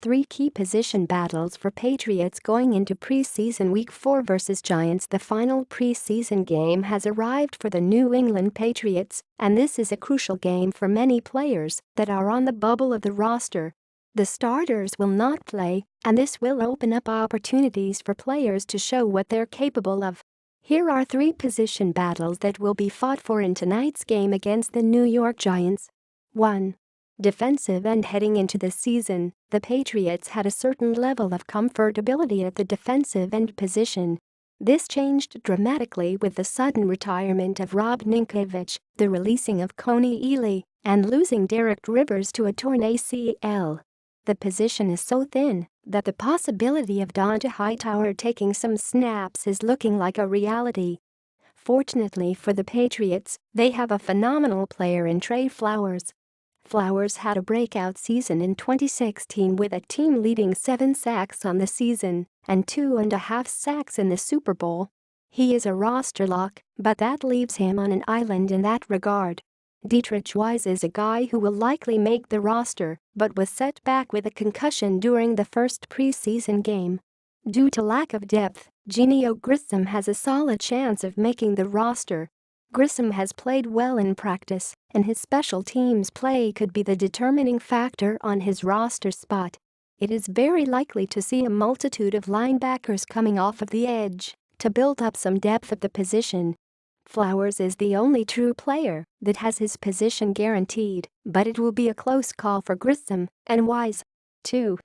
Three key position battles for Patriots going into preseason Week 4 versus Giants. The final preseason game has arrived for the New England Patriots, and this is a crucial game for many players that are on the bubble of the roster. The starters will not play, and this will open up opportunities for players to show what they're capable of. Here are three position battles that will be fought for in tonight's game against the New York Giants. 1. Defensive end. Heading into the season, the Patriots had a certain level of comfortability at the defensive end position. This changed dramatically with the sudden retirement of Rob Ninkovich, the releasing of Kony Ealy, and losing Derek Rivers to a torn ACL. The position is so thin that the possibility of Dont'a Hightower taking some snaps is looking like a reality. Fortunately for the Patriots, they have a phenomenal player in Trey Flowers. Flowers had a breakout season in 2016 with a team-leading 7 sacks on the season and 2.5 sacks in the Super Bowl. He is a roster lock, but that leaves him on an island in that regard. Dietrich Wise is a guy who will likely make the roster but was set back with a concussion during the first preseason game. Due to lack of depth, Geneo Grissom has a solid chance of making the roster. Grissom has played well in practice, and his special teams play could be the determining factor on his roster spot. It is very likely to see a multitude of linebackers coming off of the edge to build up some depth at the position. Flowers is the only true player that has his position guaranteed, but it will be a close call for Grissom and Wise. 2.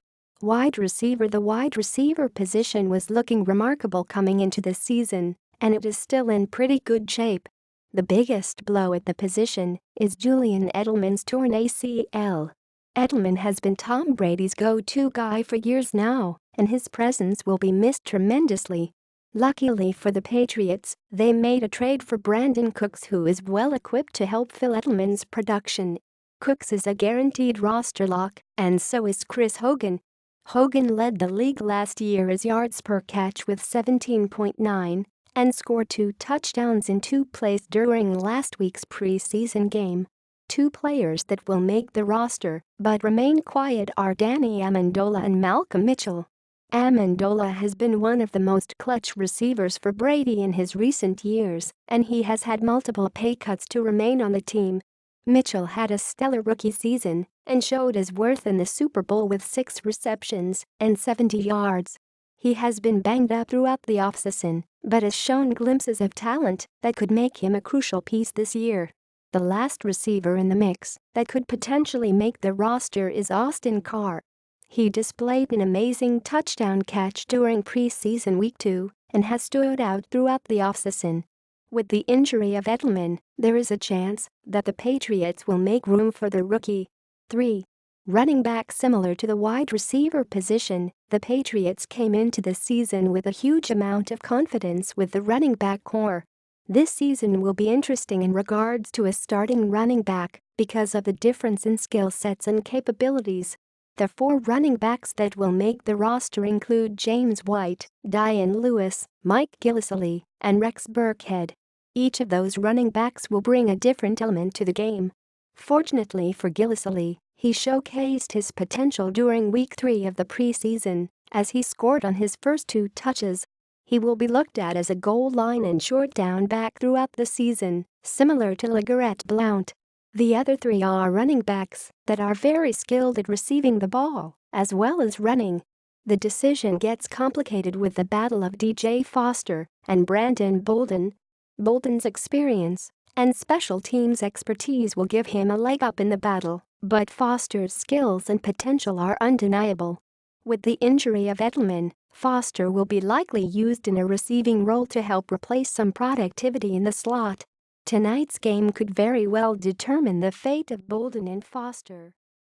Wide receiver. The wide receiver position was looking remarkable coming into the season, and it is still in pretty good shape. The biggest blow at the position is Julian Edelman's torn ACL. Edelman has been Tom Brady's go-to guy for years now, and his presence will be missed tremendously. Luckily for the Patriots, they made a trade for Brandon Cooks, who is well equipped to help fill Edelman's production. Cooks is a guaranteed roster lock, and so is Chris Hogan. Hogan led the league last year as yards per catch with 17.9 and scored 2 touchdowns in 2 plays during last week's preseason game. 2 players that will make the roster but remain quiet are Danny Amendola and Malcolm Mitchell. Amendola has been one of the most clutch receivers for Brady in his recent years, and he has had multiple pay cuts to remain on the team. Mitchell had a stellar rookie season and showed his worth in the Super Bowl with 6 receptions and 70 yards. He has been banged up throughout the offseason, but has shown glimpses of talent that could make him a crucial piece this year. The last receiver in the mix that could potentially make the roster is Austin Carr. He displayed an amazing touchdown catch during preseason Week 2 and has stood out throughout the offseason. With the injury of Edelman, there is a chance that the Patriots will make room for the rookie. 3. Running back. Similar to the wide receiver position, the Patriots came into the season with a huge amount of confidence with the running back core. This season will be interesting in regards to a starting running back because of the difference in skill sets and capabilities. The 4 running backs that will make the roster include James White, Dion Lewis, Mike Gillislee, and Rex Burkhead. Each of those running backs will bring a different element to the game. Fortunately for Gillislee, he showcased his potential during Week 3 of the preseason as he scored on his first 2 touches. He will be looked at as a goal line and short down back throughout the season, similar to LeGarrette Blount. The other 3 are running backs that are very skilled at receiving the ball as well as running. The decision gets complicated with the battle of DJ Foster and Brandon Bolden. Bolden's experience and special teams expertise will give him a leg up in the battle, but Foster's skills and potential are undeniable. With the injury of Edelman, Foster will be likely used in a receiving role to help replace some productivity in the slot. Tonight's game could very well determine the fate of Bolden and Foster.